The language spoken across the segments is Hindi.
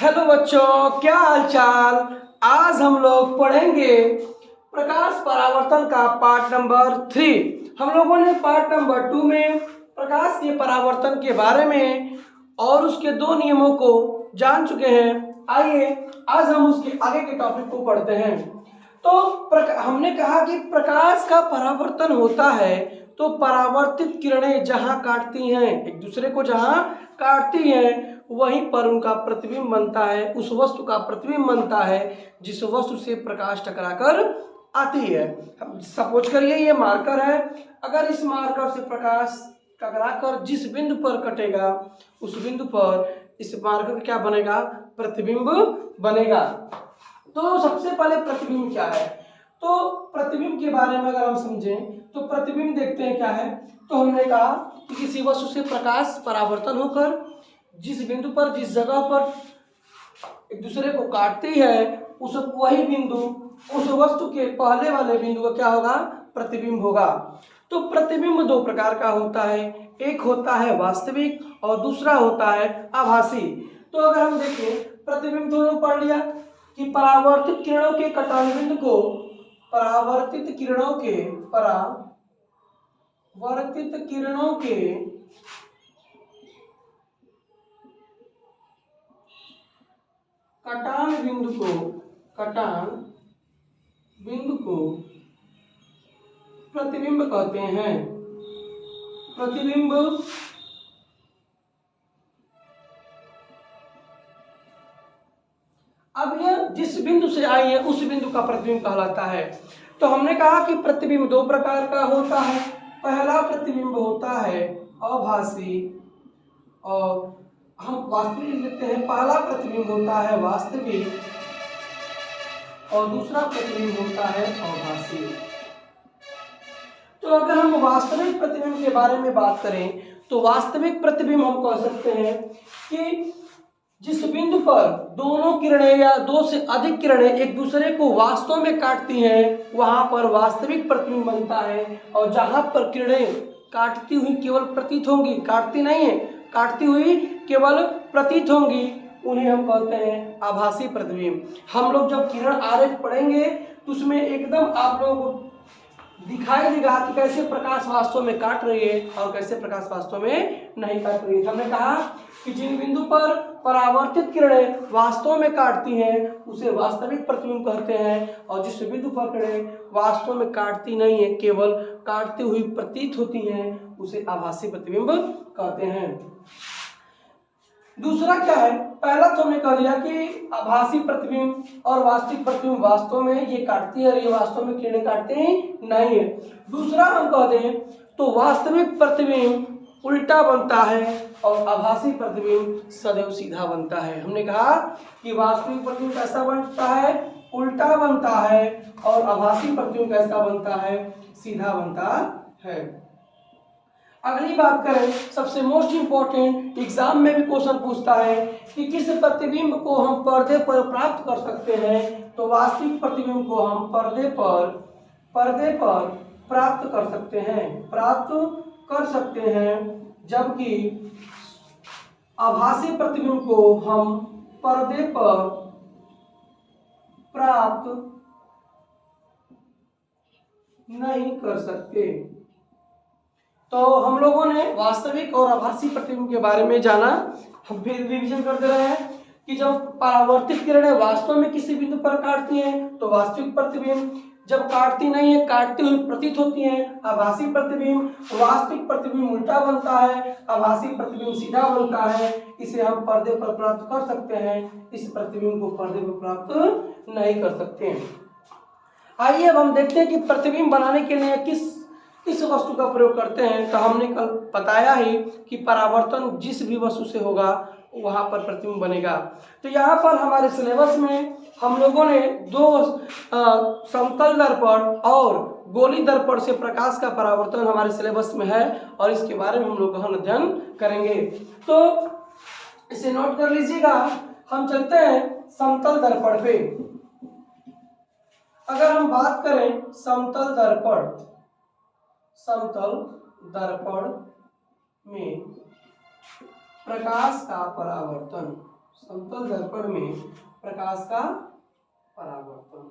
हेलो बच्चों, क्या हाल चाल। आज हम लोग पढ़ेंगे प्रकाश परावर्तन का पार्ट नंबर 3। हम लोगों ने पार्ट नंबर 2 में प्रकाश के परावर्तन के बारे में और उसके दो नियमों को जान चुके हैं। आइए आज हम उसके आगे के टॉपिक को पढ़ते हैं। तो हमने कहा कि प्रकाश का परावर्तन होता है तो परावर्तित किरणें जहां काटती हैं, एक दूसरे को जहां काटती हैं, वहीं पर उनका प्रतिबिंब बनता है, उस वस्तु का प्रतिबिंब बनता है जिस वस्तु से प्रकाश टकराकर आती है। सपोज करिए ये मार्कर है, अगर इस मार्कर से प्रकाश टकराकर जिस बिंदु पर कटेगा उस बिंदु पर इस मार्कर क्या बनेगा, प्रतिबिंब बनेगा। तो सबसे पहले प्रतिबिंब क्या है, तो प्रतिबिंब के बारे में अगर हम समझें तो प्रतिबिंब देखते हैं क्या है। तो हमने कहा कि किसी वस्तु से प्रकाश परावर्तन होकर जिस बिंदु पर, जिस जगह पर एक दूसरे को काटती है, उस वही बिंदु उस वस्तु के पहले वाले बिंदु का क्या होगा, प्रतिबिंब होगा। तो प्रतिबिंब दो प्रकार का होता है, एक होता है वास्तविक और दूसरा होता है आभासी। तो अगर हम देखें प्रतिबिंब दोनों पढ़ लिया कि परावर्तित किरणों के कटान बिंदु को परावर्तित किरणों के कटान बिंदु को प्रतिबिंब कहते हैं। प्रतिबिंब अब यह जिस बिंदु से आई है उस बिंदु का प्रतिबिंब कहलाता है। तो हमने कहा कि प्रतिबिंब दो प्रकार का होता है। पहला प्रतिबिंब होता है आभासी, और हम वास्तविक लेते हैं। पहला प्रतिबिंब होता है वास्तविक और दूसरा प्रतिबिंब होता है आभासी। तो अगर हम वास्तविक प्रतिबिंब के बारे में बात करें तो वास्तविक प्रतिबिंब हम कह सकते हैं कि जिस बिंदु पर दोनों किरणें या दो से अधिक किरणें एक दूसरे को वास्तव में काटती हैं, वहां पर वास्तविक प्रतिबिंब बनता है। और जहां पर किरणें काटती हुई केवल प्रतीत होंगी, काटती नहीं है, काटती हुई केवल प्रतीत होंगी, उन्हें हम कहते हैं आभासी प्रतिबिंब। हम लोग जब किरण आरेख पढ़ेंगे तो उसमें एकदम आप लोगों को दिखाई देगा कि कैसे प्रकाश वास्तव में काट रही है और कैसे प्रकाश वास्तव में नहीं काट रही है। हमने कहा कि जिन बिंदु पर परावर्तित किरणें वास्तव में काटती हैं उसे वास्तविक प्रतिबिंब कहते हैं, और जिस बिंदु पर किरणें वास्तव में काटती नहीं है, केवल काटती हुई प्रतीत होती हैं, उसे आभासी प्रतिबिंब कहते हैं। दूसरा क्या है, पहला तो हमने कह दिया कि आभासी प्रतिबिंब और वास्तविक प्रतिबिंब वास्तव में ये काटती है और ये वास्तव में किरणें काटते ही नहीं है। दूसरा हम कह दें तो वास्तविक प्रतिबिंब उल्टा बनता है और आभासी प्रतिबिंब सदैव सीधा बनता है। हमने कहा कि वास्तविक प्रतिबिंब कैसा बनता है, उल्टा बनता है, और आभासी प्रतिबिंब कैसा बनता है, सीधा बनता है। अगली बात करें, सबसे मोस्ट इंपॉर्टेंट, एग्जाम में भी क्वेश्चन पूछता है कि किस प्रतिबिंब को हम पर्दे पर प्राप्त कर सकते हैं। तो वास्तविक प्रतिबिंब को हम पर्दे पर प्राप्त कर सकते हैं, जबकि आभासी प्रतिबिंब को हम पर्दे पर प्राप्त नहीं कर सकते। तो हम लोगों ने वास्तविक और आभासी प्रतिबिंब के बारे में जाना। हम फिर रिवीजन कर दे रहे हैं कि जब परावर्तित किरणें वास्तव में किसी बिंदु पर काटती हैं तो वास्तविक प्रतिबिंब, जब काटती नहीं है, काटती हुई प्रतीत होती हैं, आभासी प्रतिबिंब। वास्तविक प्रतिबिंब उल्टा बनता है, आभासी प्रतिबिंब सीधा बनता है। इसे हम पर्दे पर प्राप्त कर सकते हैं, इस प्रतिबिंब को पर्दे पर प्राप्त नहीं कर सकते। आइए अब हम देखते हैं कि प्रतिबिंब बनाने के लिए किस वस्तु का प्रयोग करते हैं। तो हमने कल बताया ही कि परावर्तन जिस भी वस्तु से होगा वहां पर प्रतिबिंब बनेगा। तो यहाँ पर हमारे सिलेबस में हम लोगों ने दो समतल दर्पण और गोली दर्पण से प्रकाश का परावर्तन हमारे सिलेबस में है, और इसके बारे में हम लोग गहन अध्ययन करेंगे। तो इसे नोट कर लीजिएगा। हम चलते हैं समतल दर्पण पे। अगर हम बात करें समतल दर्पण में प्रकाश का परावर्तन, समतल दर्पण में प्रकाश का परावर्तन,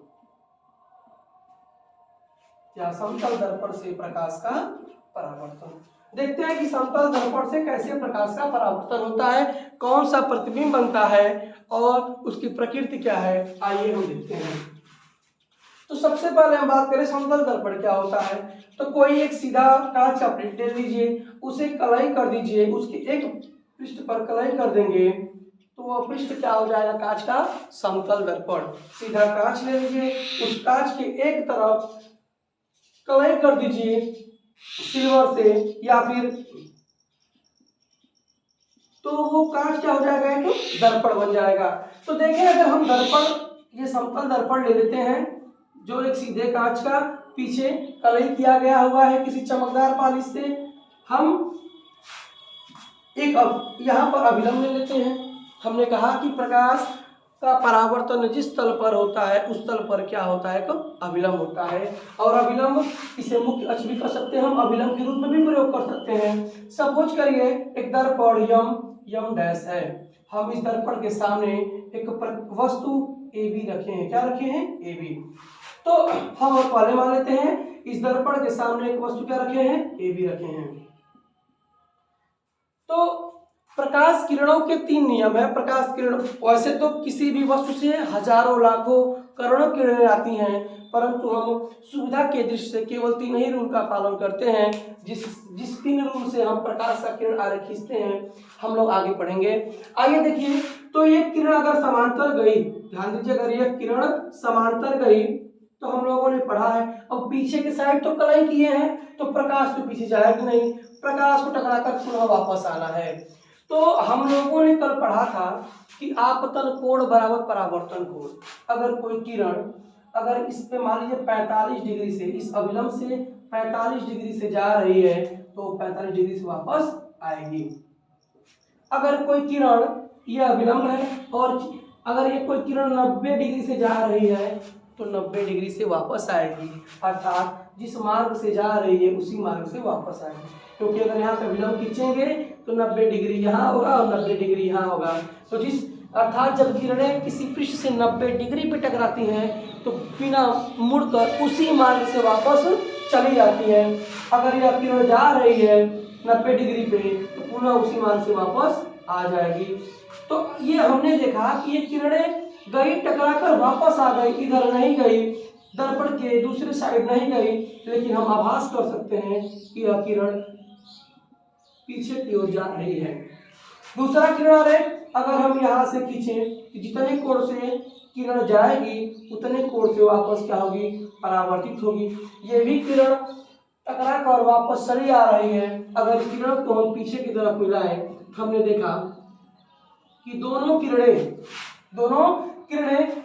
या समतल दर्पण से प्रकाश का परावर्तन। देखते हैं कि समतल दर्पण से कैसे प्रकाश का परावर्तन होता है, कौन सा प्रतिबिंब बनता है और उसकी प्रकृति क्या है, आइए हम देखते हैं। तो सबसे पहले हम बात करें समतल दर्पण क्या होता है। तो कोई एक सीधा कांच का प्लेट ले लीजिए, उसे कलाई कर दीजिए, उसके एक पृष्ठ पर कलाई कर देंगे तो वह पृष्ठ क्या हो जाएगा, कांच का समतल दर्पण। सीधा कांच ले लीजिए, उस कांच के एक तरफ कलाई कर दीजिए सिल्वर से या फिर, तो वो कांच क्या हो जाएगा, एक दर्पण बन जाएगा। तो देखें अगर हम दर्पण, ये समतल दर्पण ले लेते हैं जो एक सीधे कांच का पीछे कलई किया गया हुआ है किसी चमकदार पॉलिश से, हम एक यहाँ पर अभिलंब ले लेते हैं। हमने कहा कि प्रकाश का परावर्तन जिस तल पर होता है उस तल पर क्या होता है, तो अभिलंब होता है। और अभिलंब इसे मुख्य अक्ष भी कर सकते हैं, हम अभिलंब के रूप में भी प्रयोग कर सकते हैं। सपोज करिए एक दर्पण यम डैश है, हम इस दर्पण के सामने एक वस्तु ए बी रखे हैं, क्या रखे हैं, ए बी। तो हम और पहले मान लेते हैं इस दर्पण के सामने एक वस्तु क्या रखे हैं, ए बी रखे हैं। तो प्रकाश किरणों के तीन नियम है। प्रकाश किरण, वैसे तो किसी भी वस्तु से हजारों लाखों करोड़ों किरणें आती हैं, परंतु हम सुविधा के दृष्टि से केवल 3 ही रूल का पालन करते हैं। जिस 3 रूल से हम प्रकाश का किरण आगे खींचते हैं हम लोग आगे पढ़ेंगे। आइए देखिए, तो ये किरण अगर समांतर गई, ध्यान दीजिए, अगर ये किरण समांतर गई तो हम लोगों ने पढ़ा है, अब पीछे के साइड तो कलाई किए हैं तो प्रकाश तो पीछे जाएगी नहीं, प्रकाश को टकराकर पुनः वापस आना है। तो हम लोगों ने कल पढ़ा था कि आपतन कोण बराबर परावर्तन कोण। अगर कोई किरण अगर इस पे मान लीजिए 45 डिग्री से, इस अभिलंब से 45 डिग्री से जा रही है तो 45 डिग्री से वापस आएगी। अगर कोई किरण, यह अभिलंब है, और अगर ये कोई किरण 90 डिग्री से जा रही है तो 90 डिग्री से वापस आएगी, अर्थात जिस मार्ग से जा रही है उसी मार्ग से वापस आएगी। क्योंकि अगर यहाँ पे विलंब खींचेंगे तो 90 डिग्री यहाँ होगा और 90 डिग्री यहाँ होगा। तो अर्थात जब किरणें किसी पृष्ठ से 90 डिग्री पे टकराती हैं तो बिना मुड़कर उसी मार्ग से वापस चली जाती है। अगर यह किरण जा रही है 90 डिग्री पे तो पुनः उसी मार्ग से वापस आ जाएगी। तो ये हमने देखा कि ये किरणें गई, टकराकर वापस आ गई, इधर नहीं गई, दर्पण के दूसरे साइड नहीं गई, लेकिन हम आभास कर सकते हैं कि यह किरण पीछे की ओर जा रही है। दूसरा किरण है, अगर हम यहाँ से खींचें, जितने कोण से किरण जाएगी उतने कोण से वापस क्या होगी, परावर्तित होगी। ये भी किरण टकरा कर वापस चली आ रही है। अगर किरण को हम पीछे की तरफ मिलाएं, हमने देखा कि दोनों किरणें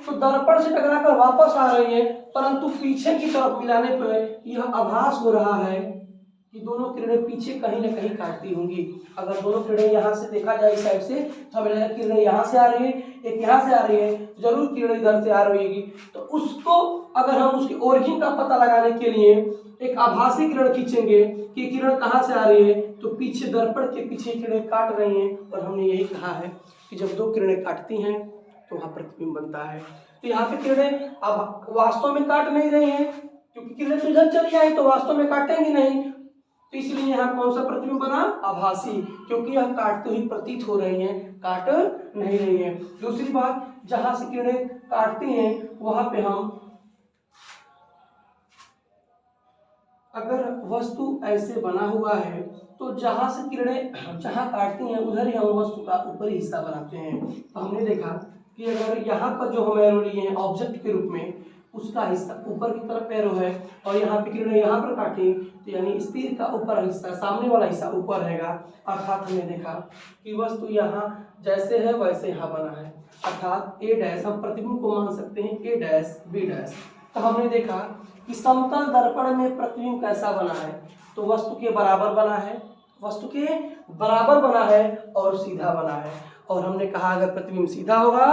तो दर्पण से टकराकर वापस आ रही है, परंतु पीछे की तरफ मिलाने पर यह आभास हो रहा है कि दोनों किरणें पीछे कहीं न कहीं काटती होंगी। अगर दोनों किरणें यहाँ से देखा जाए इस साइड से तो हमें लगेगा किरणें यहाँ से आ रही है, एक यहाँ से आ रही है, जरूर किरण इधर से आ रही होगी। तो उसको अगर हम उसके ओरिजिन का पता लगाने के लिए एक आभासी किरण खींचेंगे कि किरण कहाँ से आ रही है, तो पीछे दर्पण के पीछे किरणें काट रही हैं। और हमने यही कहा है कि जब दो किरणें काटती हैं तो वहाँ प्रतिबिंब बनता है। तो यहाँ पे किरणें अब वास्तव में काट नहीं रही हैं, क्योंकि किरणें तो इधर चली आई तो वास्तव में काटेंगी नहीं। तो इसलिए यहाँ कौन सा प्रतिबिंब बना, आभासी, क्योंकि यह काटते हुए प्रतीत हो रही हैं, काट नहीं रही हैं। दूसरी बात, जहाँ से किरणें काटती हैं वहां पे हम, अगर वस्तु ऐसे बना हुआ है तो जहाँ से किरणें जहाँ काटती हैं उधर ही हम वस्तु का ऊपरी हिस्सा बनाते हैं। तो हमने देखा कि अगर यहाँ पर जो हम एरो लिए हैं ऑब्जेक्ट के रूप में, उसका हिस्सा ऊपर की तरफ एरो है और यहाँ पे किरणें यहाँ पर काटी तो यानी इस तीर का ऊपर हिस्सा, सामने वाला हिस्सा ऊपर रहेगा। अर्थात हमने देखा कि वस्तु यहाँ जैसे है वैसे यहाँ बना है, अर्थात ए डैश, हम प्रतिबिंब को मान सकते हैं ए डैश बी डैश। तो हमने देखा कि समतल दर्पण में प्रतिबिंब कैसा बना है, तो वस्तु के बराबर बना है, वस्तु के बराबर बना है और सीधा बना है। और हमने कहा अगर प्रतिबिंब सीधा होगा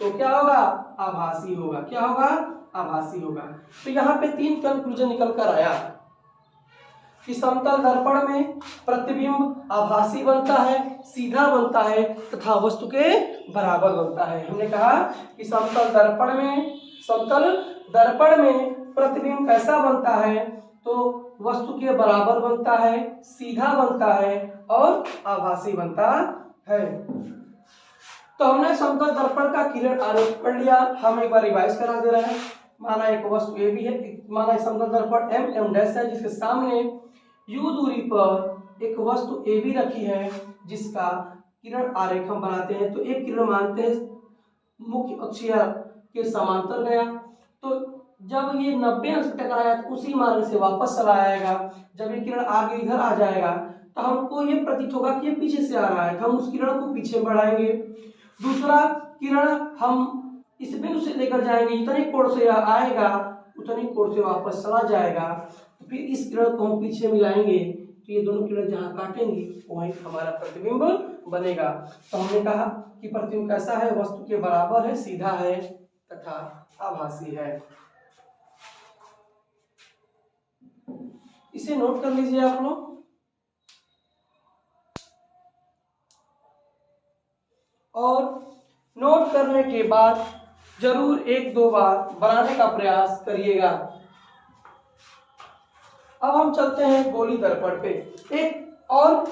तो क्या होगा, आभासी होगा। क्या होगा, आभासी होगा। तो यहाँ पे 3 कंक्लूजन निकल कर आया कि समतल दर्पण में प्रतिबिंब आभासी बनता है, सीधा बनता है तथा वस्तु के बराबर बनता है। हमने कहा कि समतल दर्पण में प्रतिबिंब कैसा बनता है, तो वस्तु के बराबर बनता है, सीधा बनता है और आभासी बनता है। तो हमने समतल दर्पण का किरण आरेख पढ़ लिया। हम एक बार रिवाइज करा दे रहे हैं। माना एक वस्तु ए भी है, माना एक समतल दर्पण एम डैश है, जिसके सामने u दूरी पर एक वस्तु ए भी रखी है, जिसका किरण आरेख हम बनाते हैं। तो एक किरण मानते हैं मुख्य अक्षीय के समांतर गया, तो जब ये 90 अंश टकराया तो उसी मार्ग से वापस चला आएगा। जब ये किरण आगे इधर आ जाएगा तो हमको ये प्रतीत होगा कि ये पीछे से आ रहा है, तो हम उस किरण को पीछे बढ़ाएंगे। दूसरा किरण हम इस बिंदु से लेकर जाएंगे, जितने कोण से आएगा उतनी कोण से वापस चला जाएगा। तो फिर इस किरण को हम पीछे मिलाएंगे, तो ये दोनों किरण जहाँ काटेंगी वहीं हमारा प्रतिबिंब बनेगा। तो हमने कहा कि प्रतिबिंब कैसा है, वस्तु के बराबर है, सीधा है तथा आभासी है। इसे नोट कर लीजिए आप लोग। और नोट करने के बाद जरूर 1-2 बार बनाने का प्रयास करिएगा। अब हम चलते हैं गोली दर्पण पे। एक और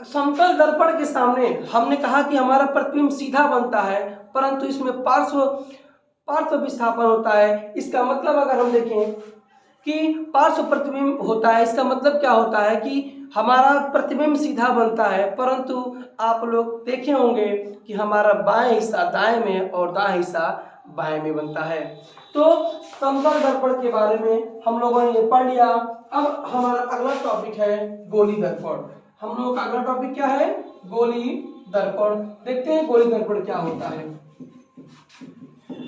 समतल दर्पण के सामने हमने कहा कि हमारा प्रतिबिंब सीधा बनता है, परंतु इसमें पार्श्व विस्थापन होता है। इसका मतलब अगर हम देखें कि पार्श्व प्रतिबिंब होता है, इसका मतलब क्या होता है कि हमारा प्रतिबिंब सीधा बनता है, परंतु आप लोग देखे होंगे कि हमारा बाएं हिस्सा दाएं में और दाएं हिस्सा बाएं में बनता है। तो समतल दर्पण के बारे में हम लोगों ने ये पढ़ लिया। अब हमारा अगला टॉपिक है गोली दर्पण। हम लोगों का अगला टॉपिक क्या है, गोली दर्पण। देखते हैं गोली दर्पण क्या होता है।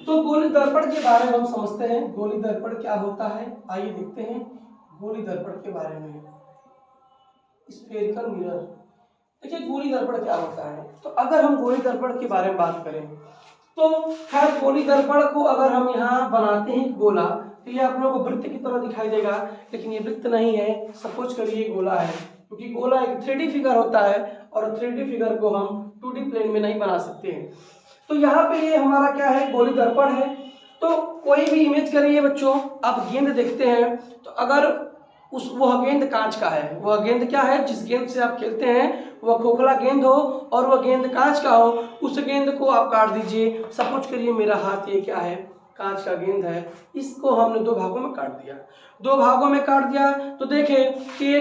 तो गोली दर्पण के बारे में हम समझते हैं, गोली दर्पण क्या होता है। आइए देखते हैं गोली दर्पण के बारे में। Spherical mirror. देखिए गोली दर्पण क्या होता है। तो अगर हम गोली दर्पण के बारे में बात करें तो खैर गोली दर्पण को अगर हम यहाँ बनाते हैं गोला, तो ये आप लोगों को वृत्त की तरह दिखाई देगा, लेकिन ये वृत्त नहीं है। सपोज करिए गोला है, क्योंकि गोला एक 3D फिगर होता है और 3D फिगर को हम 2D प्लेन में नहीं बना सकते हैं। तो यहाँ पे ये हमारा क्या है, गोली दर्पण है। तो कोई भी इमेज करिए बच्चों, आप गेंद देखते हैं तो अगर वह गेंद कांच का है, वह गेंद क्या है, जिस गेंद से आप खेलते हैं वह खोखला गेंद हो और वह गेंद कांच का हो, उस गेंद को आप काट दीजिए। सपोज करिए मेरा हाथ ये क्या है, कांच का गेंद है, इसको हमने 2 भागों में काट दिया। 2 भागों में काट दिया तो देखें कि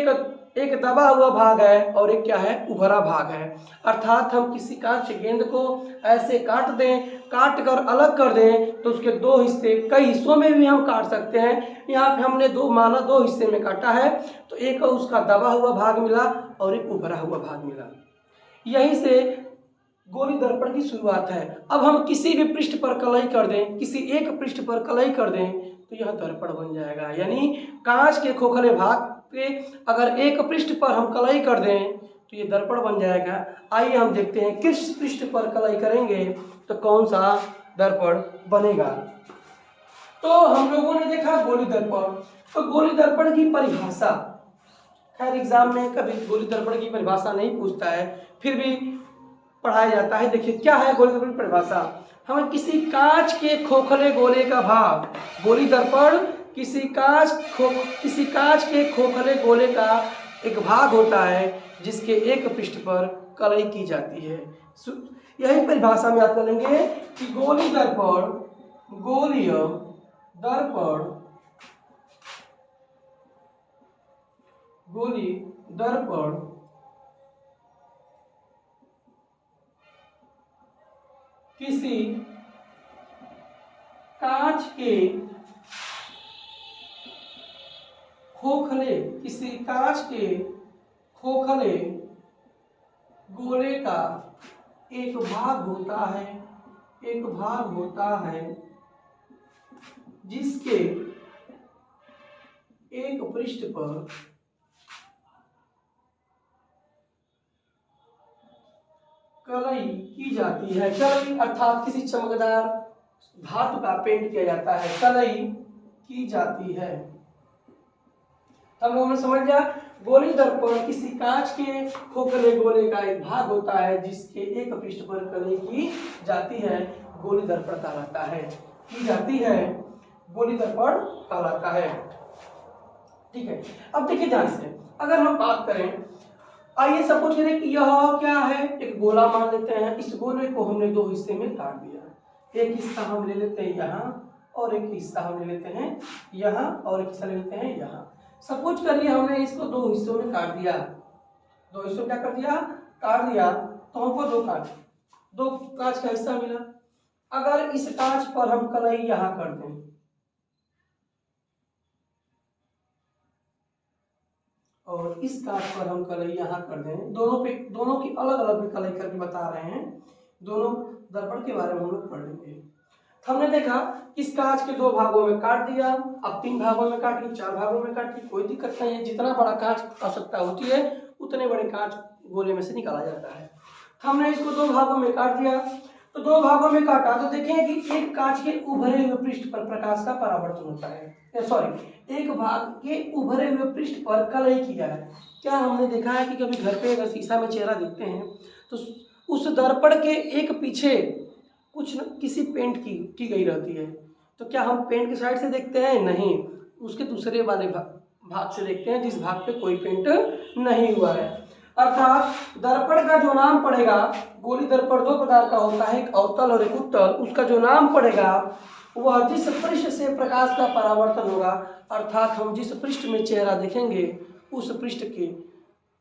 एक दबा हुआ भाग है और एक क्या है, उभरा भाग है। अर्थात हम किसी कांच के गेंद को ऐसे काट दें, काट कर अलग कर दें तो उसके 2 हिस्से, कई हिस्सों में भी हम काट सकते हैं। यहाँ पे हमने 2 हिस्से में काटा है, तो एक उसका दबा हुआ भाग मिला और एक उभरा हुआ भाग मिला। यहीं से गोली दर्पण की शुरुआत है। अब हम किसी भी पृष्ठ पर कलई कर दें, किसी एक पृष्ठ पर कलई कर दें तो यह दर्पण बन जाएगा। यानी कांच के खोखले भाग पे अगर एक पृष्ठ पर हम कलई कर दें तो ये दर्पण बन जाएगा। आइए हम देखते हैं किस पृष्ठ पर कलई करेंगे तो कौन सा दर्पण बनेगा। तो हम लोगों ने देखा गोली दर्पण। तो गोली दर्पण की परिभाषा, खैर एग्जाम में कभी गोली दर्पण की परिभाषा नहीं पूछता है, फिर भी पढ़ाया जाता है। देखिए क्या है गोली दर्पण की परिभाषा। हमें किसी कांच के खोखले गोले का भाग, गोली दर्पण किसी कांच के खोखले गोले का एक भाग होता है जिसके एक पृष्ठ पर कलई की जाती है। यही परिभाषा में याद करेंगे कि गोली दर्पण किसी कांच के खोखले गोले का एक भाग होता है जिसके एक पृष्ठ पर कलई की जाती है। कलई अर्थात किसी चमकदार धातु का पेंट किया जाता है, कलई की जाती है। हम लोगों ने समझ लिया गोली दर्पण किसी कांच के खोखले गोले का एक भाग होता है जिसके एक पृष्ठ पर कलई की जाती है, गोली दर्पण कहलाता है, की जाती है, गोली दर्पण कहलाता है। ठीक है, अब देखिए ध्यान से, अगर हम बात करें, आइए सपोज करें कि यह क्या है, एक गोला मान लेते हैं। इस गोले को हमने दो हिस्से में काट दिया, एक हिस्सा हम ले लेते हैं यहाँ और एक हिस्सा हम ले लेते हैं यहाँ और एक हिस्सा ले लेते हैं यहाँ। सपोज करिए हमने इसको दो हिस्सों में काट दिया, दो हिस्सों क्या कर दिया, काट दिया, तो हमको दो कांच का हिस्सा मिला। अगर इस कांच पर हम कलई यहाँ कर दें और इस कांच पर हम कलई यहाँ कर दें, दोनों की अलग अलग कलई करके बता रहे हैं, दोनों दर्पण के बारे में हम लोग पढ़ लेंगे। हमने देखा इस कांच के दो भागों में काट दिया, अब 3 भागों में काटिए, 4 भागों में काटिए, कोई दिक्कत नहीं है। जितना बड़ा कांच आवश्यकता होती है उतने बड़े कांच गोले में से निकाला जाता है। हमने इसको 2 भागों में काट दिया, तो 2 भागों में काटा तो देखें कि एक कांच के उभरे हुए पृष्ठ पर प्रकाश का परावर्तन होता है, सॉरी एक भाग के उभरे हुए पृष्ठ पर कलई किया है। क्या हमने देखा है कि कभी घर पे अगर शीशा में चेहरा देखते हैं तो उस दर्पण के एक पीछे कुछ न किसी पेंट की गई रहती है, तो क्या हम पेंट के साइड से देखते हैं? नहीं, उसके दूसरे वाले भाग से देखते हैं जिस भाग पे कोई पेंट नहीं हुआ है। अर्थात दर्पण का जो नाम पड़ेगा, गोली दर्पण 2 प्रकार का होता है, एक अवतल और एक उत्तल, उसका जो नाम पड़ेगा वह जिस पृष्ठ से प्रकाश का परावर्तन होगा, अर्थात हम जिस पृष्ठ में चेहरा देखेंगे उस पृष्ठ के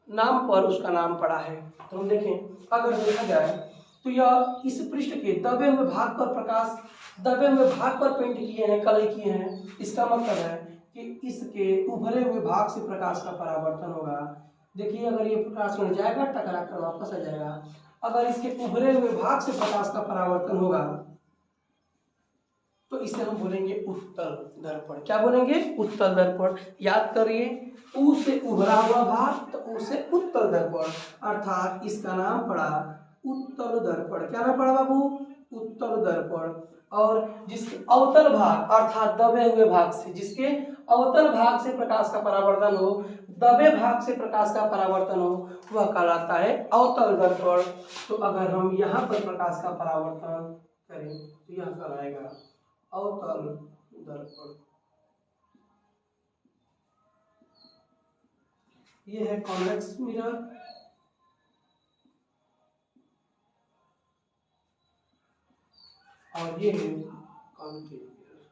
नाम पर उसका नाम पड़ा है। तो हम देखें, अगर देखा जाए तो यह इस पृष्ठ के दबे हुए भाग पर पेंट किए हैं, कलई किए हैं। इसका मतलब है कि इसके उभरे हुए भाग से प्रकाश का परावर्तन होगा। देखिए, अगर ये प्रकाश में जाएगा टकरा कर वापस आ जाएगा। अगर इसके उभरे हुए भाग से प्रकाश का परावर्तन होगा तो इसे हम बोलेंगे उत्तल दर्पण। क्या बोलेंगे? उत्तल दर्पण। याद करिए, ऊ से उभरा हुआ भाग तो ऊ से उत्तल दर्पण, अर्थात इसका नाम पड़ा उत्तल दर्पण। क्या नाम पड़ा बाबू? उत्तल दर्पण। और जिसके अवतल भाग अर्थात दबे हुए भाग से, जिसके अवतल भाग से प्रकाश का परावर्तन हो, दबे भाग से प्रकाश का परावर्तन हो, वह कहलाता है अवतल दर्पण। तो अगर हम यहाँ पर प्रकाश का परावर्तन करें तो यह कहलाएगा अवतल दर्पण। ये है कॉन्वेक्स मिरर और ये है कॉन्केव मिरर।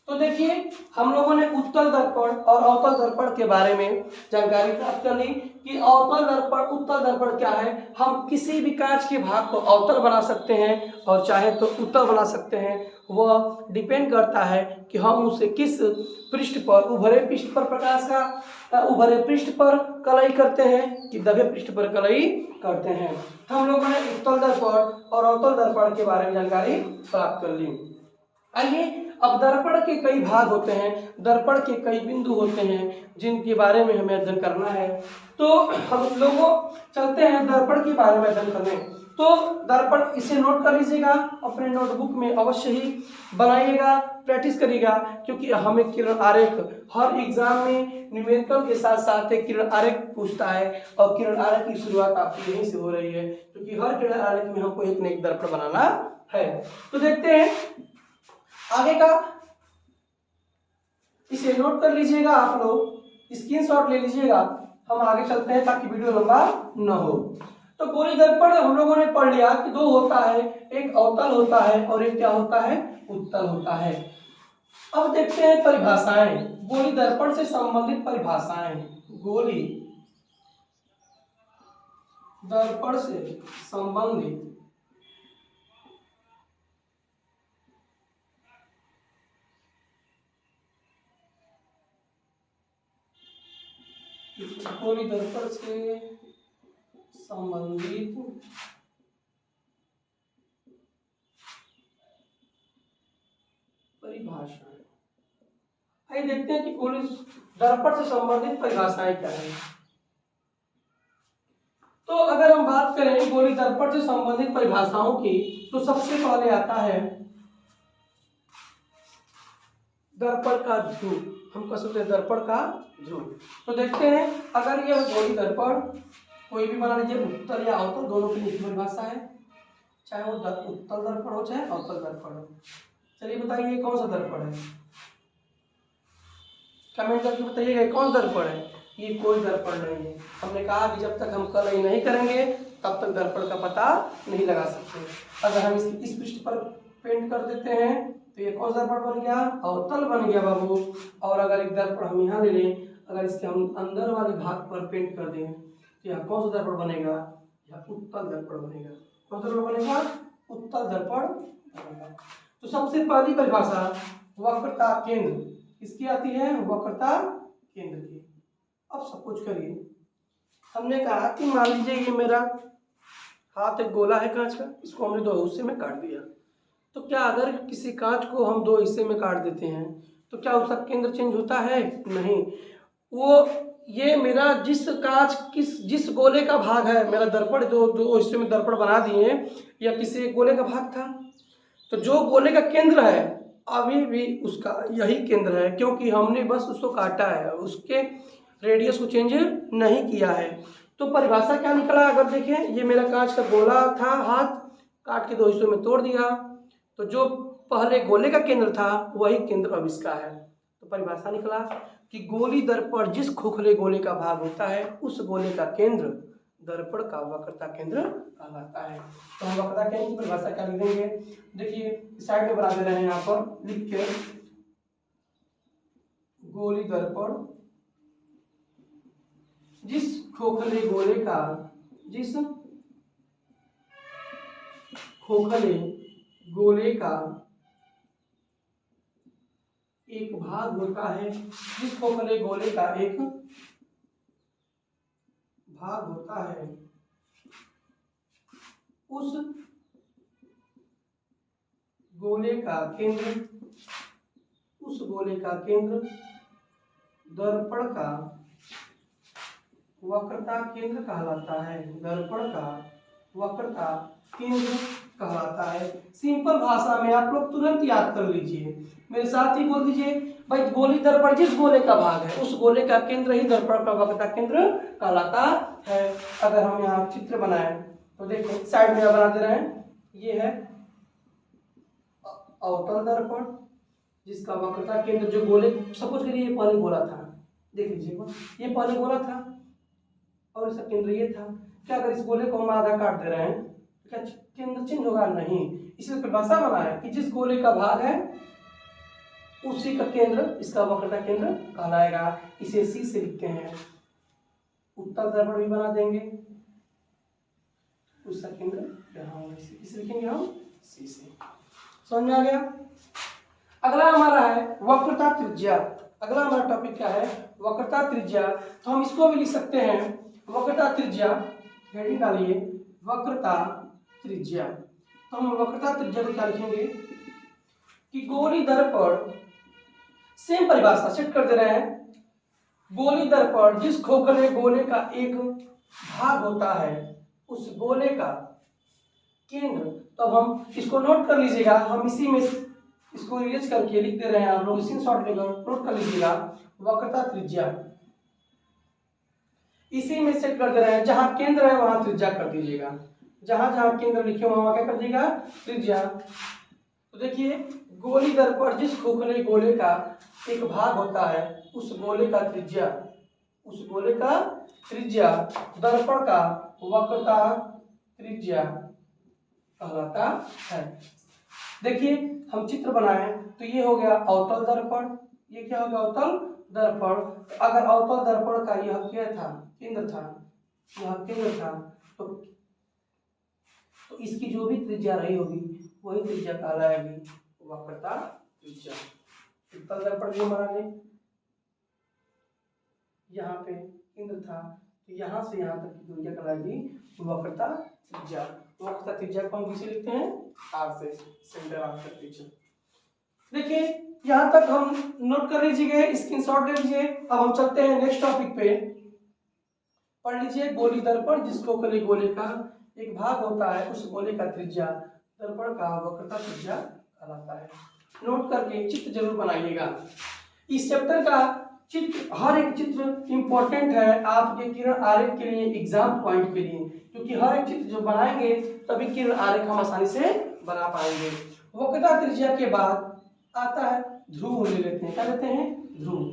तो देखिए, हम लोगों ने उत्तल दर्पण और अवतल दर्पण के बारे में जानकारी प्राप्त कर ली कि अवतल दर्पण, उत्तल दर्पण क्या है। हम किसी भी कांच के भाग को अवतल बना सकते हैं और चाहे तो उत्तल बना सकते हैं। वह डिपेंड करता है कि हम उसे किस पृष्ठ पर, उभरे पृष्ठ पर प्रकाश का उभरे पृष्ठ पर कलई करते हैं कि दबे पृष्ठ पर कलई करते हैं। हम लोगों ने उत्तल दर्पण और अवतल दर्पण के बारे में जानकारी प्राप्त कर ली। आइए, अब दर्पण के कई भाग होते हैं, दर्पण के कई बिंदु होते हैं जिनके बारे में हमें अध्ययन करना है। तो हम लोगों चलते हैं दर्पण के बारे में अध्ययन करने। तो दर्पण, इसे नोट कर लीजिएगा, अपने नोटबुक में अवश्य ही बनाइएगा, प्रैक्टिस करिएगा, क्योंकि हमें किरण आरेख हर एग्जाम में न्यूमेरिकल के साथ साथ एक किरण आरेख पूछता है और किरण आरेख की शुरुआत आपकी यहीं से हो रही है, क्योंकि हर किरण आरेख में हमको एक न एक दर्पण बनाना है। तो देखते हैं आगे का, इसे नोट कर लीजिएगा, आप लोग स्क्रीनशॉट ले लीजिएगा। हम आगे चलते हैं ताकि वीडियो लंबा न हो। तो गोली दर्पण हम लोगों ने पढ़ लिया कि 2 होता है, एक अवतल होता है और एक क्या होता है? उत्तल होता है। अब देखते हैं परिभाषाएं, गोली दर्पण से संबंधित परिभाषाएं। गोली दर्पण से संबंधित गोली दर्पण से संबंधित परिभाषाएं। आइए देखते हैं कि गोली दर्पण से संबंधित परिभाषाएं क्या है। तो अगर हम बात करें गोली दर्पण से संबंधित परिभाषाओं की, तो सबसे पहले आता है दर्पण का ध्रुव। हम कह सकते हैं दर्पण का ध्रुव। तो देखते हैं, अगर यह गोली दर्पण कोई भी बना लीजिए, उत्तल या अवतल दोनों की निजी परिभाषा है, चाहे वो उत्तल दर्पण हो चाहे अवतल दर्पण हो। चलिए बताइए कौन सा दर्पण है, कमेंट करके बताइएगा कौन दर्पण है। ये कोई दर्पण नहीं है। हमने कहा कि जब तक हम कलई नहीं करेंगे तब तक दर्पण का पता नहीं लगा सकते। अगर हम इस पृष्ठ पर पेंट कर देते हैं तो ये कौन सा दर्पण बन गया, अवतल बन गया बाबू। और अगर एक दर्पण हम यहाँ ले लें, अगर इसके हम अंदर वाले भाग पर पेंट कर दें तो यह कौन सा दर्पण बनेगा, यह उत्तल दर्पण बनेगा। कौन सा दर्पण बनेगा, उत्तल दर्पण बनेगा। तो सबसे पहली परिभाषा वक्रता केंद्र किसकी आती है, वक्रता केंद्र की। अब सब कुछ करिए, हमने कहा कि मान लीजिए ये मेरा हाथ एक गोला है कांच का, इसको हमने दो हिस्से में काट दिया। तो क्या अगर किसी कांच को हम दो हिस्से में काट देते हैं तो क्या उसका केंद्र चेंज होता है, नहीं। वो ये मेरा जिस गोले का भाग है, मेरा दर्पण दो हिस्से में दर्पण बना दिए, या किसी एक गोले का भाग था, तो जो गोले का केंद्र है अभी भी उसका यही केंद्र है, क्योंकि हमने बस उसको काटा है, उसके रेडियस को चेंज नहीं किया है। तो परिभाषा क्या निकला, अगर देखें ये मेरा कांच का गोला था, हाथ काट के दो हिस्सों में तोड़ दिया, तो जो पहले गोले का केंद्र था वही केंद्र अब इसका है। तो परिभाषा निकला कि गोली दर्पण जिस खोखले गोले का भाग होता है उस गोले का केंद्र दर्पण का वक्रता केंद्र कहलाता है। तो हम वक्रता केंद्र की परिभाषा क्या लिख देंगे, देखिए साइड में बना दे रहे हैं यहाँ पर लिख के, गोली दर्पण जिस खोखले गोले का एक भाग होता है, जिस खोखले गोले का एक भाग होता है उस गोले का केंद्र दर्पण का वक्रता केंद्र कहलाता है, दर्पण का वक्रता केंद्र कहलाता है। सिंपल भाषा में आप लोग तुरंत याद कर लीजिए, मेरे साथ ही बोल दीजिए भाई, गोली दर्पण जिस गोले का भाग है उस गोले का केंद्र ही दर्पण का वक्रता केंद्र कहलाता है। अगर हम यहाँ चित्र बनाए तो देखो साइड में बना दे रहे हैं, ये है अवतल दर्पण जिसका वक्रता केंद्र जो गोले, सपोज करिए ये पहले गोला था, देख लीजिएगा ये पहले गोला था और इसका केंद्र ये था। क्या अगर इस गोले को हम आधा काट दे रहे हैं तो क्या केंद्र चेंज होगा, नहीं। इसलिए परिभाषा बना है कि जिस गोले का भाग है उसी का केंद्र इसका वक्रता केंद्र कहलाएगा। इसे सी से लिखते हैं, उत्तल दर्पण भी बना देंगे, उसका केंद्र यहाँ इसे लिखेंगे हम सी से। समझ में आ गया। अगला हमारा है वक्रता त्रिज्या। अगला हमारा टॉपिक क्या है, वक्रता त्रिज्या। तो हम इसको भी लिख सकते हैं वक्रता त्रिज्या, हेडिंग डालिए वक्रता त्रिज्या। तो हम वक्रता त्रिज्या को क्या लिखेंगे कि गोली दर्पण, सेम परिभाषा सेट कर दे रहे हैं, गोली दर्पण जिस खोखले गोले का एक भाग होता है उस गोले का केंद्र। तो हम इसको नोट कर लीजिएगा, हम इसी में इसको इरेज करके लिख दे रहे हैं, आप लोग इसी शॉर्ट में नोट कर लीजिएगा वक्रता त्रिज्या। इसी में सेट कर दे रहे हैं, जहां केंद्र है वहां त्रिज्या कर दीजिएगा, जहां जहां केंद्र लिखे वहां क्या कर दीजिएगा, त्रिज्या। तो देखिए गोली दर्पण जिस खोखले गोले का एक भाग होता है उस गोले का त्रिज्या दर्पण का वक्रता त्रिज्या कहलाता है। देखिए हम चित्र बनाए तो ये हो गया अवतल दर्पण, ये क्या हो गया अवतल दर्पण। अगर अवतल दर्पण का यह क्या था, केंद्र था, यह केंद्र था, तो इसकी जो भी त्रिज्या रही होगी वही त्रिज्या कहलाएगी वक्रता त्रिज्या। उत्तल दर्पण भी बना लें, यहाँ पे केंद्र था तो यहाँ से यहाँ तक की दूरी क्या कहलाएगी वक्रता त्रिज्या। वक्रता त्रिज्या को हम किसे लिखते हैं, आर से, सेंटर आर का त्रिज्या। देखिए यहाँ तक हम नोट कर लीजिए, स्क्रीनशॉट ले लीजिए। अब हम चलते हैं नेक्स्ट टॉपिक पे, पढ़ लीजिए गोली दर्पण जिस खोखले गोले का एक भाग होता है उस गोले का त्रिज्या दर्पण का वक्रता त्रिज्या कहलाता है। नोट करके चित्र जरूर बनाइएगा। इस चैप्टर का चित्र, हर एक चित्र इंपॉर्टेंट है आपके किरण आरेख के लिए, एग्जाम पॉइंट के लिए, क्योंकि हर एक चित्र जो बनाएंगे तभी किरण आरेख हम आसानी से बना पाएंगे। वक्रता त्रिज्या के बाद आता है ध्रुव ले लेते हैं। क्या लेते हैं? ध्रुव।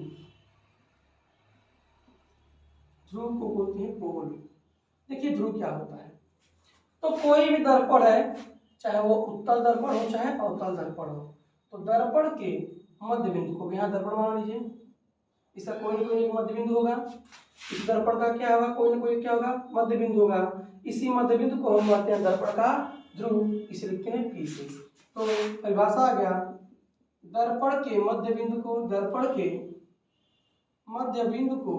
ध्रुव को बोलते हैं पोल। देखिए ध्रुव क्या होता है। तो कोई भी दर्पण है, चाहे वो उत्तल दर्पण हो चाहे अवतल दर्पण हो, तो दर्पण के मध्य बिंदु को, यहाँ दर्पण मान लीजिए, इसका कोई ना कोई एक मध्य बिंदु होगा। इस दर्पण का क्या होगा? कोई ना कोई क्या होगा? मध्य बिंदु होगा। इसी मध्य बिंदु को हम मानते हैं दर्पण का ध्रुव, इसे लिखते हैं P से। तो परिभाषा आ गया, दर्पण के मध्य बिंदु को, दर्पण के मध्य बिंदु को,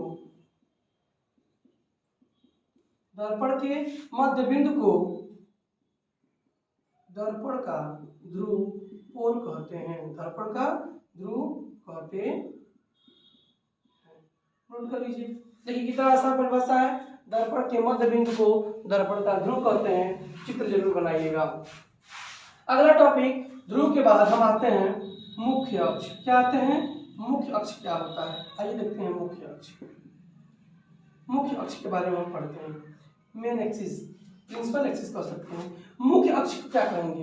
दर्पण के मध्य बिंदु को दर्पण का ध्रुव पोल कहते हैं। दर्पण का ध्रुव कहते हैं। नोट कर लीजिए। देखिए कितना आसान परिभाषा है। दर्पण के मध्य बिंदु को दर्पण का ध्रुव कहते हैं। चित्र जरूर बनाइएगा। अगला टॉपिक, ध्रुव के बाद हम आते हैं मुख्य अक्ष। क्या आते हैं? मुख्य अक्ष क्या होता है? आइए देखते हैं मुख्य अक्ष। मुख्य अक्ष के बारे में हम पढ़ते हैं। मेन एक्सिस, प्रिंसिपल एक्सिस कह सकते हैं। मुख्य अक्ष को क्या कहेंगे?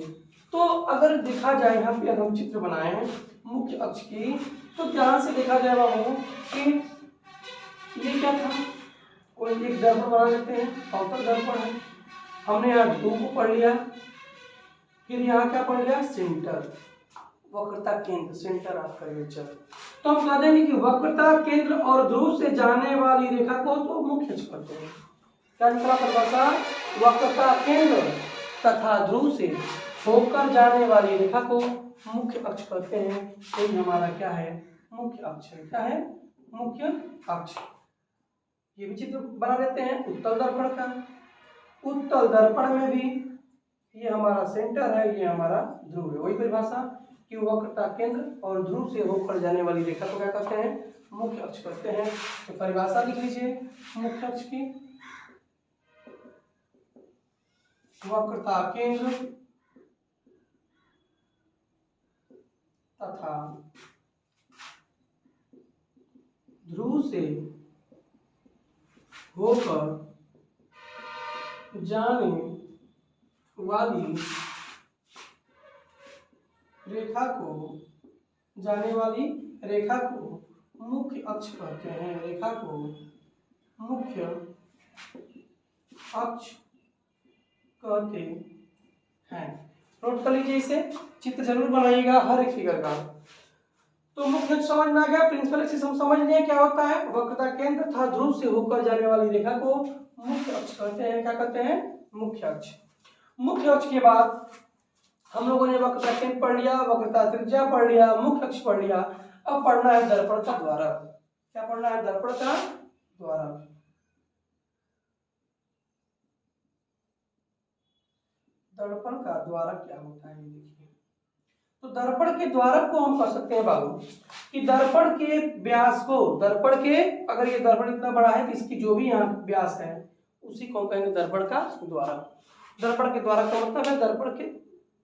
तो अगर देखा जाए, यहाँ पे हम चित्र बनाए हैं मुख्य अक्ष की, तो ध्यान से देखा जाए बाबू कि ये क्या था, कोई एक दर्पण बना लेते हैं, अवतल दर्पण है। हमने यहाँ ध्रुव को पढ़ लिया, फिर यहाँ क्या पढ़ लिया? सेंटर, वक्रता केंद्र, सेंटर ऑफ कर्वेचर। तो हम कह देंगे कि वक्रता केंद्र और ध्रुव से जाने वाली रेखा को तो मुख्य अक्ष कहते हैं। क्या निकला परिभाषा? वक्रता केंद्र तथा ध्रुव से होकर जाने वाली रेखा को मुख्य अक्ष कहते हैं। यही हमारा क्या है? मुख्य अक्ष है। क्या है? मुख्य अक्ष। ये भी चित्र बना लेते हैं उत्तल दर्पण का। उत्तल दर्पण में भी ये हमारा सेंटर है, ये हमारा ध्रुव है। वही परिभाषा कि वक्रता केंद्र और ध्रुव से होकर जाने वाली रेखा को क्या कहते हैं? मुख्य अक्ष कहते हैं। तो परिभाषा लिख लीजिए मुख्य अक्ष की, वक्रता केंद्र तथा ध्रुव से होकर जाने वाली रेखा को, जाने वाली रेखा को मुख्य अक्ष कहते हैं। रेखा को मुख्य अक्ष कहते हैं। नोट कर लीजिए इसे, चित्र जरूर बनाइएगा हर एक फिगर का। तो मुख्य अक्ष समझ में आ गया। प्रिंसिपल एक्सिस हम समझ लिए क्या होता है। वक्रता केंद्र तथा ध्रुव से होकर जाने वाली रेखा को मुख्य अक्ष कहते हैं। क्या कहते हैं? मुख्य अक्ष। मुख्य अक्ष के बाद हम लोगों ने वक्रता केंद्र पढ़ लिया, वक्रता त्रिज्या पढ़ लिया, मुख्य अक्ष पढ़ लिया। अब पढ़ना है दर्पण का द्वारक। क्या पढ़ना है? दर्पण का द्वारक। दर्पण का द्वारक क्या होता है, ये देखिए। तो दर्पण के द्वारक को हम कह सकते हैं बाबू कि दर्पण के व्यास को, दर्पण के, अगर ये दर्पण इतना बड़ा है तो इसकी जो भी यहाँ व्यास है उसी को हम कहेंगे दर्पण का द्वारक। दर्पण के द्वारक का मतलब है दर्पण के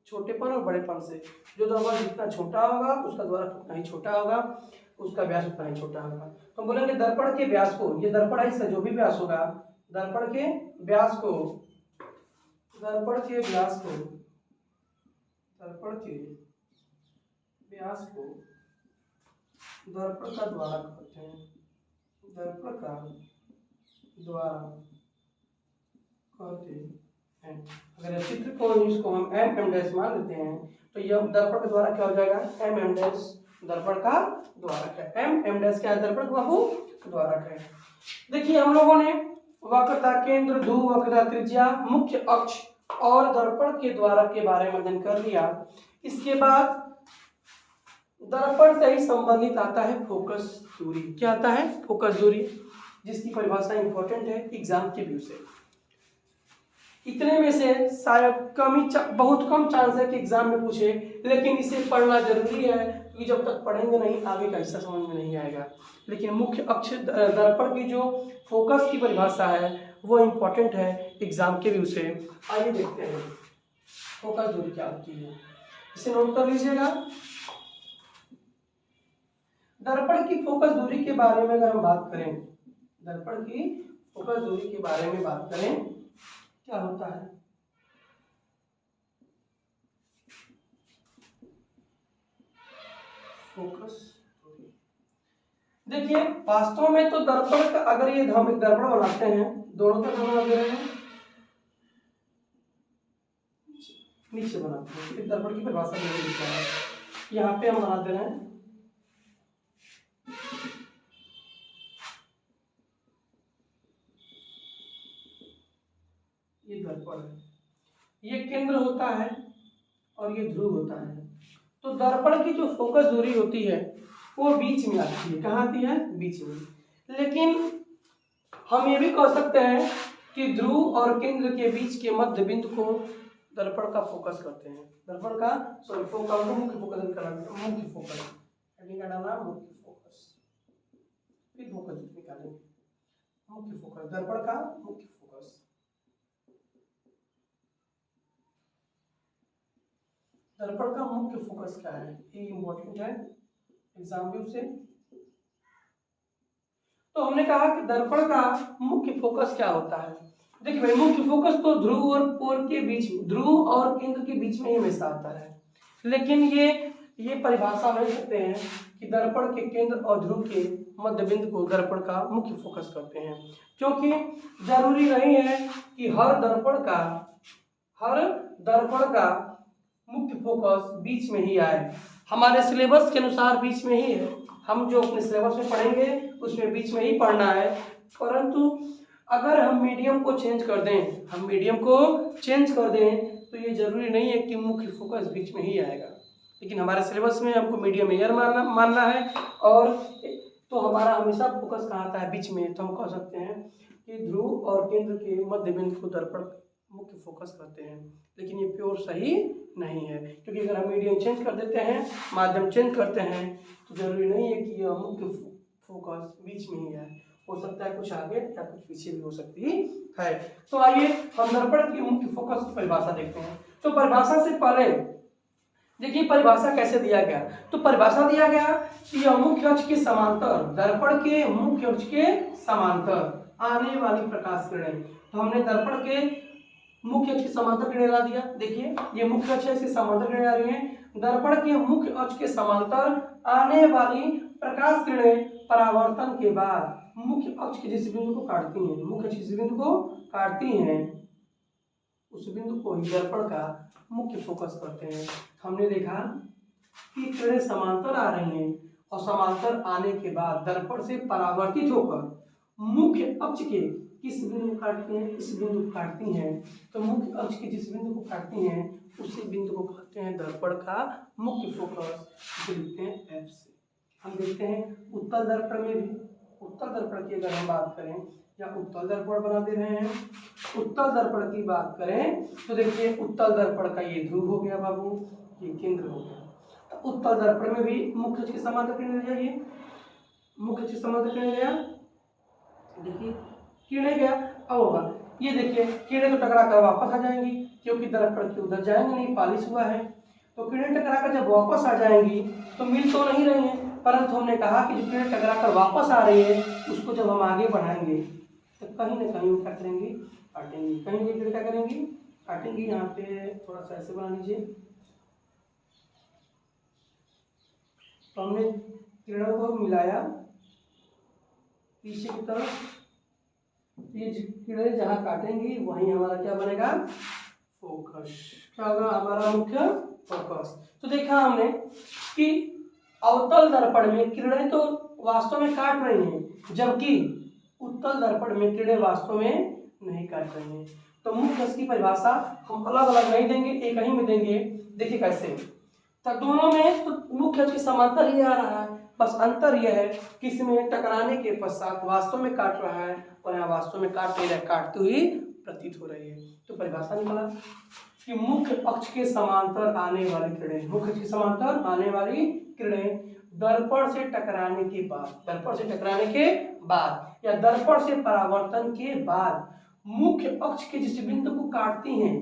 छोटेपन और बड़ेपन से। जो दर्पण जितना छोटा होगा उसका द्वारक उतना ही छोटा होगा, उसका व्यास उतना ही छोटा होगा। तो बोलेंगे दर्पण के व्यास को, ये दर्पण है, इसका जो भी व्यास होगा, दर्पण के व्यास को, दर्पण के व्यास को, दर्पण के व्यास को दर्पण का द्वारक कहते हैं। दर्पण का द्वारक कहते हैं। अगर चित्र को, इसको हम एम डैश मान लेते हैं तो यह दर्पण का द्वारक क्या हो जाएगा? एम डैश दर्पण का द्वारक है। एम डैश क्या है? दर्पण का बाबू द्वारक है। देखिए हम लोगों ने वक्रता केंद्र, ध्रुव, वक्रता त्रिज्या, मुख्य अक्ष और दर्पण के द्वारक के बारे में अध्ययन कर लिया। इसके बाद दर्पण से ही संबंधित आता है फोकस दूरी। क्या आता है? फोकस दूरी, जिसकी परिभाषा इंपॉर्टेंट है एग्जाम के व्यू से। इतने में से शायद बहुत कम चांस है कि एग्जाम में पूछे, लेकिन इसे पढ़ना जरूरी है क्योंकि जब तक पढ़ेंगे नहीं आगे का हिस्सा समझ में नहीं आएगा। लेकिन मुख्य अक्ष दर्पण की जो फोकस की परिभाषा है वो इम्पोर्टेंट है एग्जाम के व्यू से। आइए देखते हैं फोकस दूरी क्या होती है, इसे नोट कर लीजिएगा। दर्पण की फोकस दूरी के बारे में अगर हम बात करें, दर्पण की फोकस दूरी के बारे में बात करें, क्या होता है? फोकस दूरी, देखिए वास्तव में तो दर्पण का, अगर ये हम एक दर्पण बनाते हैं, दोनों तरफ हम बना दे रहे हैं, नीचे बनाते हैं, फिर दर्पण की परिभाषा नहीं लिखा है, यहाँ पे हम बना दे रहे हैं, ये दर्पण है, ये केंद्र होता है और ये ध्रुव होता है। तो दर्पण की जो फोकस दूरी होती है वो बीच में आती है। कहाँ आती है? बीच में। लेकिन हम ये भी कह सकते हैं कि ध्रुव और केंद्र के बीच के मध्य बिंदु को दर्पण का फोकस करते हैं। दर्पण का मुख्य फोकस कराते हैं, मुख्य फोकस डालना, मुख्य फोकस, फिर फोकस निकालेंगे, मुख्य फोकस, दर्पण का मुख्य फोकस। दर्पण का मुख्य फोकस क्या है, ये इंपॉर्टेंट है एग्जाम व्यू से। तो हमने कहा कि दर्पण का मुख्य फोकस क्या होता है। देखिए भाई, मुख्य फोकस तो ध्रुव और पोल के बीच, ध्रुव और केंद्र के बीच में ही हमेशा आता है। लेकिन ये परिभाषा ले सकते हैं कि दर्पण के केंद्र और ध्रुव के मध्य बिंदु को दर्पण का मुख्य फोकस करते हैं, क्योंकि जरूरी नहीं है कि हर दर्पण का मुख्य फोकस बीच में ही आए। हमारे सिलेबस के अनुसार बीच में ही है, हम जो अपने सिलेबस में पढ़ेंगे उसमें बीच में ही पढ़ना है। परंतु अगर हम मीडियम को चेंज कर दें, तो ये जरूरी नहीं है कि मुख्य फोकस बीच में ही आएगा। लेकिन हमारे सिलेबस में हमको मीडियम ईयर मानना है, और तो हमारा हमेशा फोकस कहाँ आता है? बीच में। तो हम कह सकते हैं कि ध्रुव और केंद्र के मध्य बिंदु को दर्पण मुख्य फोकस करते हैं। लेकिन ये प्योर सही नहीं है, क्योंकि अगर हम मीडियम चेंज कर देते हैं, माध्यम चेंज करते हैं, तो जरूरी नहीं है कि यह मुख्य फोकस बीच में ही है, हो सकता है कुछ आगे या कुछ पीछे भी हो सकती है। तो आइए हम दर्पण की मुख्य फोकस की परिभाषा देखते हैं। तो परिभाषा से पहले देखिए परिभाषा कैसे दिया गया। तो परिभाषा दिया गया कि यह मुख्य अक्ष के समांतर, दर्पण के मुख्य अक्ष के समांतर आने वाली प्रकाश किरणें। तो हमने दर्पण के मुख्य अक्ष के समांतर किरणें ला दिया। देखिए ये मुख्य अक्ष है, इसके समांतर किरणें आ रही हैं। दर्पण के मुख्य अक्ष के समांतर आने वाली प्रकाश किरणें परावर्तन के बाद मुख्य अक्ष के जिस बिंदु को काटती हैं, मुख्य अक्ष जिस बिंदु को काटती हैं, उस बिंदु को ही दर्पण का मुख्य फोकस करते हैं। हमने देखा कि किरणें समांतर आ रही हैं और समांतर आने के बाद दर्पण से परावर्तित होकर मुख्य अक्ष के किस बिंदु को काटती हैं? इस बिंदु को काटती हैं। तो मुख्य अक्ष के जिस बिंदु को काटती हैं उसी बिंदु को कहते हैं दर्पण का मुख्य फोकस, जिसे लिखते हैं एफ से। हम देखते हैं उत्तल दर्पण में भी, उत्तल दर्पण की अगर हम बात करें या उत्तल दर्पण बना दे रहे हैं, उत्तल दर्पण की बात करें तो देखिए उत्तल दर्पण का ये ध्रुव हो गया बाबू, ये केंद्र हो गया। तो उत्तल दर्पण में भी मुख्य अक्ष के समांतर किरणें जाइए, मुख्य अक्ष के समांतर किरणें गया, देखिए किरणें गया। अब होगा ये देखिए किरणें तो टकरा कर वापस आ जाएंगी, क्योंकि दर्पण के उधर जाएंगे नहीं, पालिश हुआ है। तो किरणें टकरा कर जब वापस आ जाएंगी तो मिल तो नहीं रही है, परंतु हमने कहा कि जो किरणें टकरा कर वापस आ रही है उसको जब हम आगे बढ़ाएंगे तो कहीं ना कहीं क्या करेंगे? काटेंगे। कहीं ना कहीं क्या करेंगी? काटेंगे। यहाँ पे थोड़ा सा ऐसे बना लीजिए। तो हमने किरणों को मिलाया पीछे की तरफ, ये किरणें जहाँ काटेंगी वहीं हमारा क्या बनेगा? फोकस। क्या होगा? हमारा मुख्य फोकस। तो देखा हमने कि अवतल दर्पण में किरणें तो वास्तव में काट रही हैं, जबकि उत्तल दर्पण में किरणें वास्तव में नहीं काट रही हैं। तो मुख्य अक्ष की परिभाषा हम अलग अलग नहीं देंगे, एक ही में देंगे। देखिए कैसे, तो दोनों में तो मुख्य अक्ष के समांतर ही आ रहा है, बस अंतर यह है कि इसमें टकराने के पश्चात वास्तव में काट रहा है और यहाँ वास्तव में काट नहीं रहा, काटती हुई प्रतीत हो रही है। तो परिभाषा निकला कि मुख्य अक्ष के समांतर आने वाली किरणें, मुख्य अक्ष के समांतर आने वाली किरणें दर्पण से टकराने के बाद, दर्पण से टकराने के बाद या दर्पण से परावर्तन के बाद मुख्य अक्ष के जिस बिंदु को काटती हैं,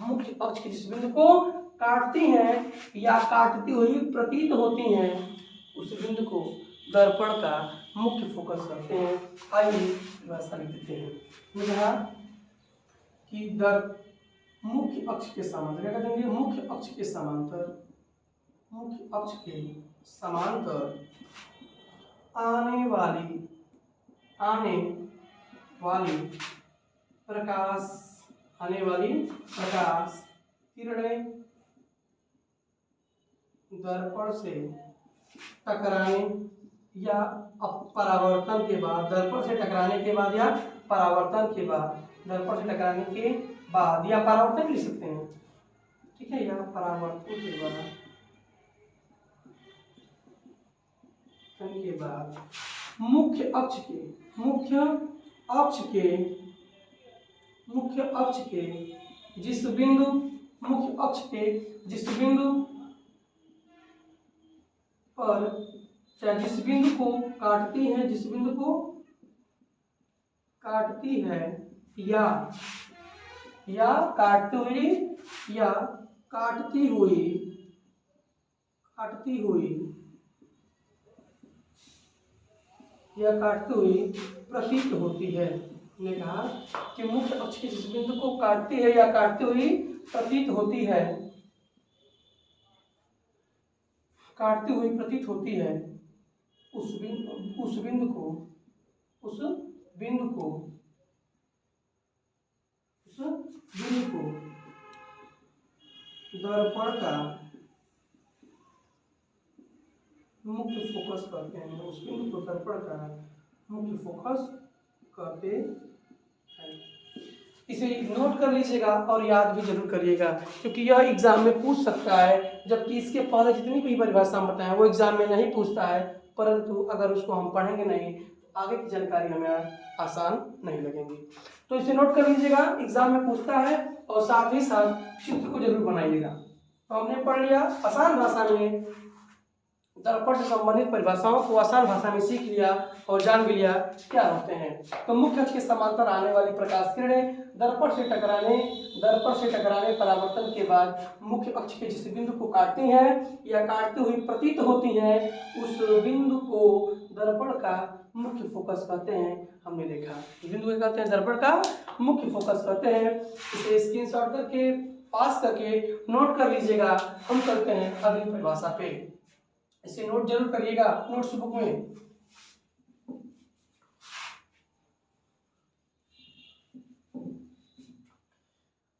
मुख्य अक्ष के जिस बिंदु को काटती हैं या काटती हुई प्रतीत होती हैं, उस बिंदु को दर्पण का मुख्य फोकस करते हैं। आइए व्यवस्था लिख देते हैं। यहाँ कि मुख्य अक्ष के समांतर, क्या करेंगे, मुख्य अक्ष के समांतर, मुख्य अक्ष के समांतर आने वाली प्रकाश किरणें दर्पण से टकराने या परावर्तन के बाद, दर्पण से टकराने के बाद या परावर्तन के बाद, दर्पण से टकराने के बाद या परावर्तन लिख सकते हैं, ठीक है, या परावर्तन के बाद मुख्य अक्ष के जिस बिंदु पर, चाहे जिस बिंदु को काटती है या काटती हुई प्रतीत होती है। हमने कहा कि मुख्य अक्ष के जिस बिंदु को काटती है या काटती हुई प्रतीत होती है, उस बिंदु को दर्पण का मुख्य फोकस करते हैं। उस बिंदु को दर्पण का मुख्य फोकस करते हैं। इसे नोट कर लीजिएगा और याद भी जरूर करिएगा, क्योंकि यह एग्जाम में पूछ सकता है, जबकि इसके पहले जितनी भी परिभाषा हम बताएं वो एग्जाम में नहीं पूछता है, परंतु अगर उसको हम पढ़ेंगे नहीं तो आगे की जानकारी हमें आसान नहीं लगेगी। तो इसे नोट कर लीजिएगा, एग्जाम में पूछता है, और साथ ही साथ चित्र को जरूर बनाइएगा। तो हमने पढ़ लिया आसान भाषा में, दर्पण से संबंधित परिभाषाओं को आसान भाषा में सीख लिया और जान भी लिया क्या होते हैं। तो मुख्य अक्ष के समांतर आने वाली प्रकाश किरणें दर्पण से टकराने परावर्तन के बाद मुख्य अक्ष के जिस बिंदु को काटती हैं या काटती हुई प्रतीत होती हैं, उस बिंदु को दर्पण का मुख्य फोकस कहते हैं। हमने देखा बिंदु को कहते हैं दर्पण का मुख्य फोकस कहते हैं। इसे स्क्रीनशॉट करके पास करके नोट कर लीजिएगा। हम करते हैं अगली परिभाषा पे, इसे नोट जरूर करिएगा नोट्स बुक में।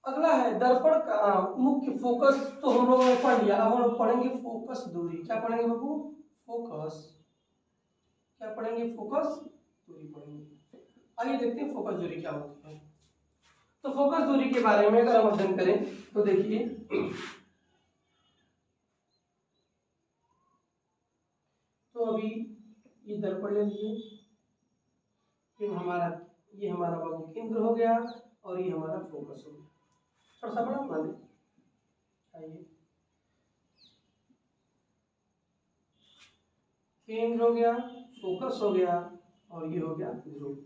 अगला है दर्पण का मुख्य फोकस। तो हम लोगों ने पढ़ लिया, अब हम लोग पढ़ेंगे फोकस दूरी। क्या पढ़ेंगे बाबू? फोकस। क्या पढ़ेंगे? फोकस दूरी पढ़ेंगे। आइए देखते हैं फोकस दूरी क्या होती है। तो फोकस दूरी के बारे में अगर हम अध्ययन करें तो देखिए, तो अभी ये दर्पण ले लीजिए, ये हमारा बाबू केंद्र हो गया और ये हमारा फोकस हो गया। थोड़ा सा बड़ा बना दे, आइए, केंद्र हो गया, फोकस हो गया और ये हो गया ध्रुव।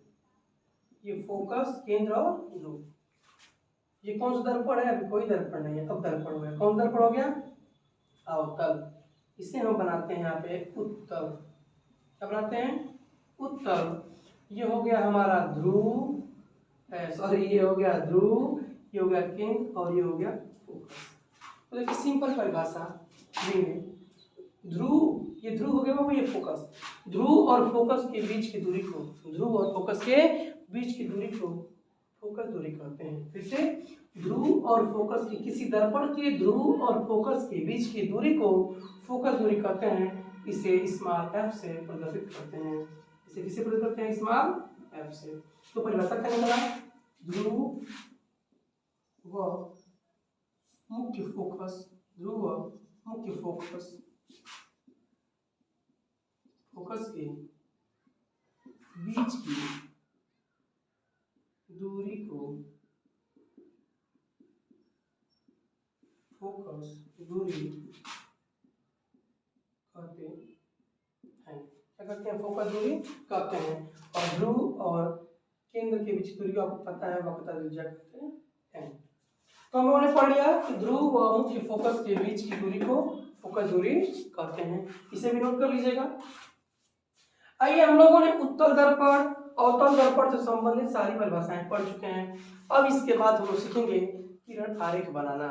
ये फोकस, केंद्र और ध्रुव। ये कौन सा दर्पण है? अभी कोई दर्पण नहीं है, अब दर्पण हो गया। कौन दर्पण हो गया? अवतल। इसे हम बनाते हैं यहाँ पे उत्तल। क्या बनाते हैं? उत्तल। ये हो गया हमारा ध्रुव, सॉरी ये हो गया ध्रुव, ये हो गया केंद्र और ये हो गया फोकस। तो देखिए सिंपल परिभाषा में ध्रुव, ये ध्रुव हो गया वो, ये फोकस। ध्रुव और फोकस के बीच की दूरी को, फोकस दूरी कहते हैं। फिर से, ध्रुव और फोकस की, किसी दर्पण के ध्रुव और फोकस के बीच की दूरी को फोकस दूरी कहते हैं। इसे स्मॉल f से प्रदर्शित करते हैं। इसे किसे प्रदर्शित करते हैं? स्मॉल f से। तो परिभाषा क्या निकला? ध्रुव व मुख्य फोकस, फोकस के बीच की दूरी को फोकस दूरी कहते हैं। क्या कहते हैं? फोकस दूरी कहते हैं। और ध्रुव और केंद्र के बीच दूरी को आपको पता है, वक्रता त्रिज्या कहते हैं। तो हम लोगों ने पढ़ लिया कि ध्रुव और मुख्य फोकस के बीच की दूरी को फोकस दूरी कहते हैं। इसे भी नोट कर लीजिएगा। आइए, हम लोगों ने उत्तल दर्पण, अवतल दर्पण से संबंधित सारी परिभाषाएं पढ़ चुके हैं। अब इसके बाद हम लोग सीखेंगे किरण आरेख बनाना।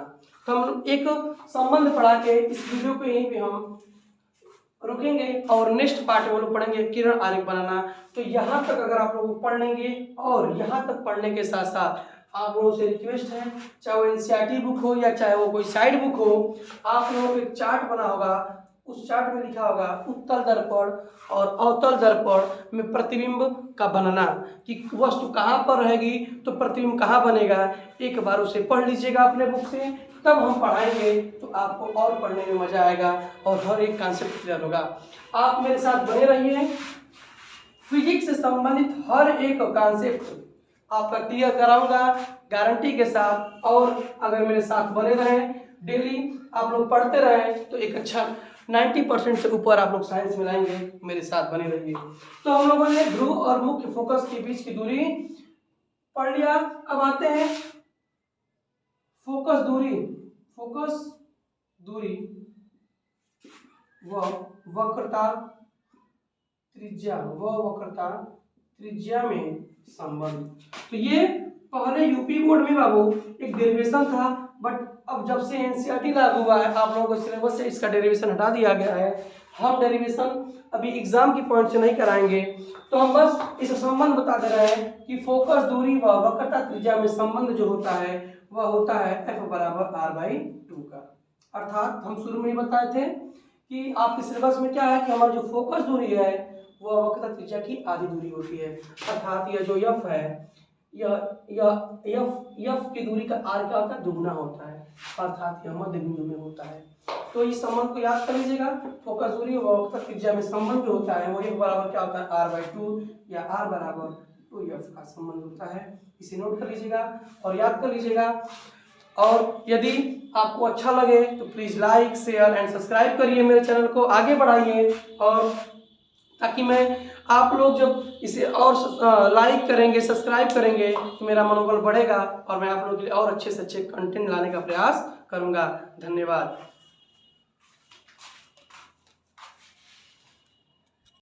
तो हम एक संबंध पढ़ा के इस वीडियो पे यहीं पे हम रुकेंगे और नेक्स्ट पार्ट में हम लोग पढ़ेंगे किरण आरेख बनाना। तो यहाँ तक अगर आप लोग पढ़ लेंगे और यहाँ तक पढ़ने के साथ साथ आप लोगों से रिक्वेस्ट है, चाहे वो एनसीईआरटी बुक हो या चाहे वो कोई साइड बुक हो, आप लोगों को एक चार्ट बना होगा, उस चार्ट में लिखा होगा उत्तल दर्पण और अवतल दर्पण में प्रतिबिंब का बनना, कि वस्तु कहाँ पर रहेगी तो प्रतिबिंब कहाँ बनेगा। एक बार उसे पढ़ लीजिएगा अपने बुक से, तब हम पढ़ाएंगे तो आपको और पढ़ने में मजा आएगा और हर एक कॉन्सेप्ट क्लियर होगा। आप मेरे साथ बने रहिए, फिजिक्स से संबंधित हर एक कॉन्सेप्ट आपका क्लियर कराऊंगा गारंटी के साथ। और अगर मेरे साथ बने रहें, डेली आप लोग पढ़ते रहें, तो एक अच्छा 90% से ऊपर आप लोग साइंस में लाएंगे। मेरे साथ बने रहिए। तो हम लोगों ने ध्रुव और मुख्य फोकस के बीच की दूरी पढ़ लिया। अब आते हैं फोकस दूरी। फोकस दूरी व वक्रता त्रिज्या में संबंध। तो ये पहले यूपी बोर्ड में बाबू एक डेरिवेशन था, बट अब जब से एनसीईआरटी लागू हुआ है, आप लोगों को सिलेबस से इसका डेरिवेशन हटा दिया गया है। हम डेरिवेशन अभी एग्जाम की पॉइंट से नहीं कराएंगे, तो हम बस इस संबंध बता दे रहे हैं कि फोकस दूरी व वक्रता त्रिज्या में संबंध जो होता है वह होता है F बराबर r/2 का। अर्थात हम शुरू में ही बताए थे कि आपके सिलेबस में क्या है कि हमारी जो फोकस दूरी है वह वक्रता त्रिज्या की आधी दूरी होती है। अर्थात यह जो F है, यह की दूरी का r क्या होता है, दुगुना होता है, अर्थात यह मध्य बिंदु में होता है। तो इस संबंध को याद कर लीजिएगा। फोकस दूरी व वक्रता त्रिज्या में संबंध जो होता है वो F बराबर क्या होता है, r/2 या r बराबर 2f का संबंध होता है। इसे नोट कर लीजिएगा और याद कर लीजिएगा। और यदि आपको अच्छा लगे तो please like, share and subscribe करिए, मेरे चैनल को आगे बढ़ाइए, और ताकि मैं आप लोग जब इसे और लाइक करेंगे, सब्सक्राइब करेंगे, तो मेरा मनोबल बढ़ेगा और मैं आप लोगों के लिए और अच्छे से अच्छे कंटेंट लाने का प्रयास करूंगा। धन्यवाद।